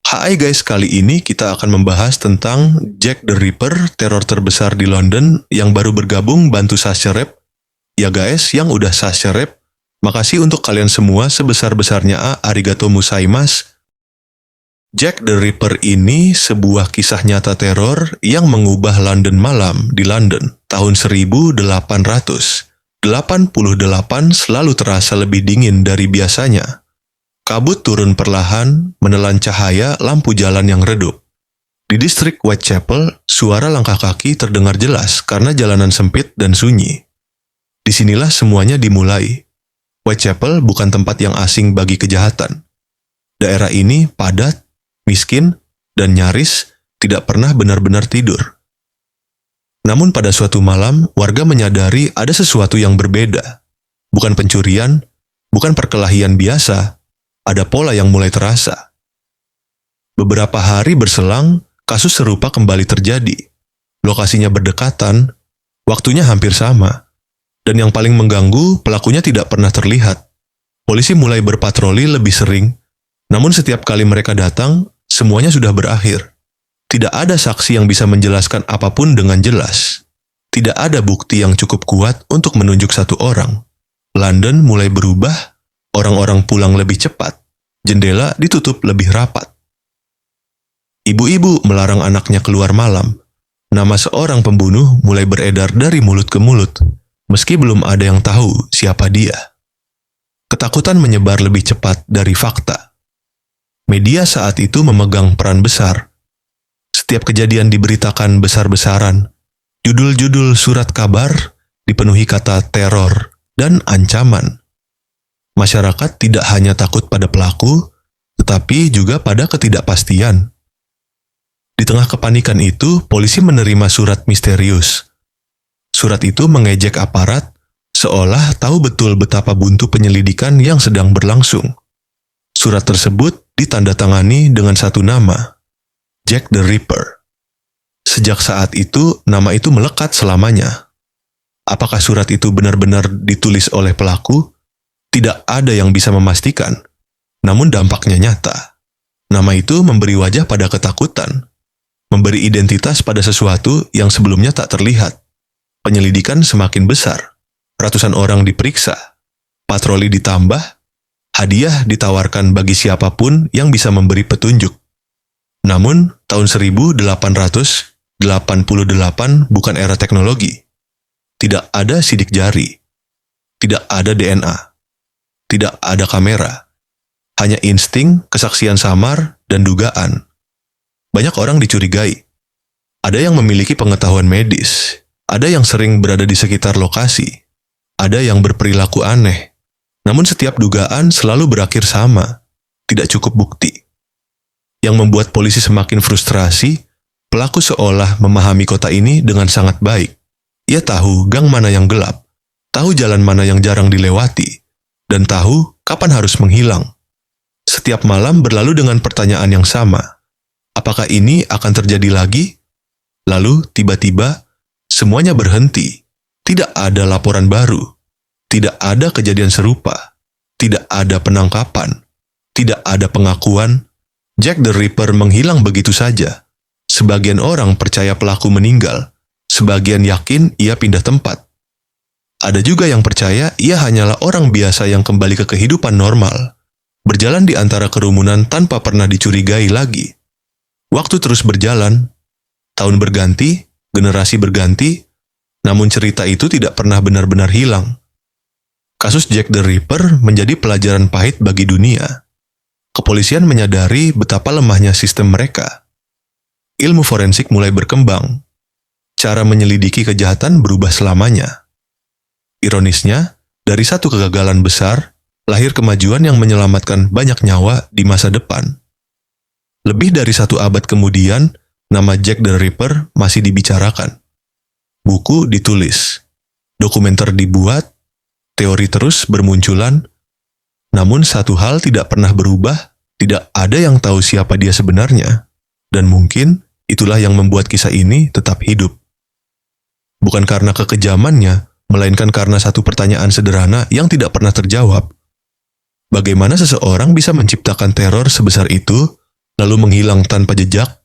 Hai guys, kali ini kita akan membahas tentang Jack the Ripper, teror terbesar di London yang baru bergabung bantu Sasha Rep. Ya guys, yang udah Sasha Rep, makasih untuk kalian semua sebesar-besarnya. Arigato gozaimasu. Jack the Ripper ini sebuah kisah nyata teror yang mengubah London malam di London tahun 1888 selalu terasa lebih dingin dari biasanya. Kabut turun perlahan, menelan cahaya lampu jalan yang redup. Di distrik Whitechapel, suara langkah kaki terdengar jelas karena jalanan sempit dan sunyi. Disinilah semuanya dimulai. Whitechapel bukan tempat yang asing bagi kejahatan. Daerah ini padat, miskin, dan nyaris tidak pernah benar-benar tidur. Namun pada suatu malam, warga menyadari ada sesuatu yang berbeda. Bukan pencurian, bukan perkelahian biasa, ada pola yang mulai terasa. Beberapa hari berselang, kasus serupa kembali terjadi. Lokasinya berdekatan, waktunya hampir sama. Dan yang paling mengganggu, pelakunya tidak pernah terlihat. Polisi mulai berpatroli lebih sering, namun setiap kali mereka datang, semuanya sudah berakhir. Tidak ada saksi yang bisa menjelaskan apapun dengan jelas. Tidak ada bukti yang cukup kuat untuk menunjuk satu orang. London mulai berubah, orang-orang pulang lebih cepat, jendela ditutup lebih rapat. Ibu-ibu melarang anaknya keluar malam. Nama seorang pembunuh mulai beredar dari mulut ke mulut, meski belum ada yang tahu siapa dia. Ketakutan menyebar lebih cepat dari fakta. Media saat itu memegang peran besar. Setiap kejadian diberitakan besar-besaran. Judul-judul surat kabar dipenuhi kata teror dan ancaman. Masyarakat tidak hanya takut pada pelaku, tetapi juga pada ketidakpastian. Di tengah kepanikan itu, polisi menerima surat misterius. Surat itu mengejek aparat, seolah tahu betul betapa buntu penyelidikan yang sedang berlangsung. Surat tersebut ditandatangani dengan satu nama, Jack the Ripper. Sejak saat itu, nama itu melekat selamanya. Apakah surat itu benar-benar ditulis oleh pelaku? Tidak ada yang bisa memastikan. Namun dampaknya nyata. Nama itu memberi wajah pada ketakutan, memberi identitas pada sesuatu yang sebelumnya tak terlihat. Penyelidikan semakin besar. Ratusan orang diperiksa. Patroli ditambah. Hadiah ditawarkan bagi siapapun yang bisa memberi petunjuk. Namun, tahun 1888 bukan era teknologi. Tidak ada sidik jari. Tidak ada DNA. Tidak ada kamera. Hanya insting, kesaksian samar, dan dugaan. Banyak orang dicurigai. Ada yang memiliki pengetahuan medis. Ada yang sering berada di sekitar lokasi. Ada yang berperilaku aneh. Namun setiap dugaan selalu berakhir sama, tidak cukup bukti. Yang membuat polisi semakin frustrasi, pelaku seolah memahami kota ini dengan sangat baik. Ia tahu gang mana yang gelap, tahu jalan mana yang jarang dilewati, dan tahu kapan harus menghilang. Setiap malam berlalu dengan pertanyaan yang sama. Apakah ini akan terjadi lagi? Lalu tiba-tiba semuanya berhenti. Tidak ada laporan baru. Tidak ada kejadian serupa, tidak ada penangkapan, tidak ada pengakuan. Jack the Ripper menghilang begitu saja. Sebagian orang percaya pelaku meninggal, sebagian yakin ia pindah tempat. Ada juga yang percaya ia hanyalah orang biasa yang kembali ke kehidupan normal, berjalan di antara kerumunan tanpa pernah dicurigai lagi. Waktu terus berjalan, tahun berganti, generasi berganti, namun cerita itu tidak pernah benar-benar hilang. Kasus Jack the Ripper menjadi pelajaran pahit bagi dunia. Kepolisian menyadari betapa lemahnya sistem mereka. Ilmu forensik mulai berkembang. Cara menyelidiki kejahatan berubah selamanya. Ironisnya, dari satu kegagalan besar, lahir kemajuan yang menyelamatkan banyak nyawa di masa depan. Lebih dari 1 abad kemudian, nama Jack the Ripper masih dibicarakan. Buku ditulis, dokumenter dibuat, teori terus bermunculan, namun satu hal tidak pernah berubah, tidak ada yang tahu siapa dia sebenarnya, dan mungkin itulah yang membuat kisah ini tetap hidup. Bukan karena kekejamannya, melainkan karena satu pertanyaan sederhana yang tidak pernah terjawab. Bagaimana seseorang bisa menciptakan teror sebesar itu lalu menghilang tanpa jejak,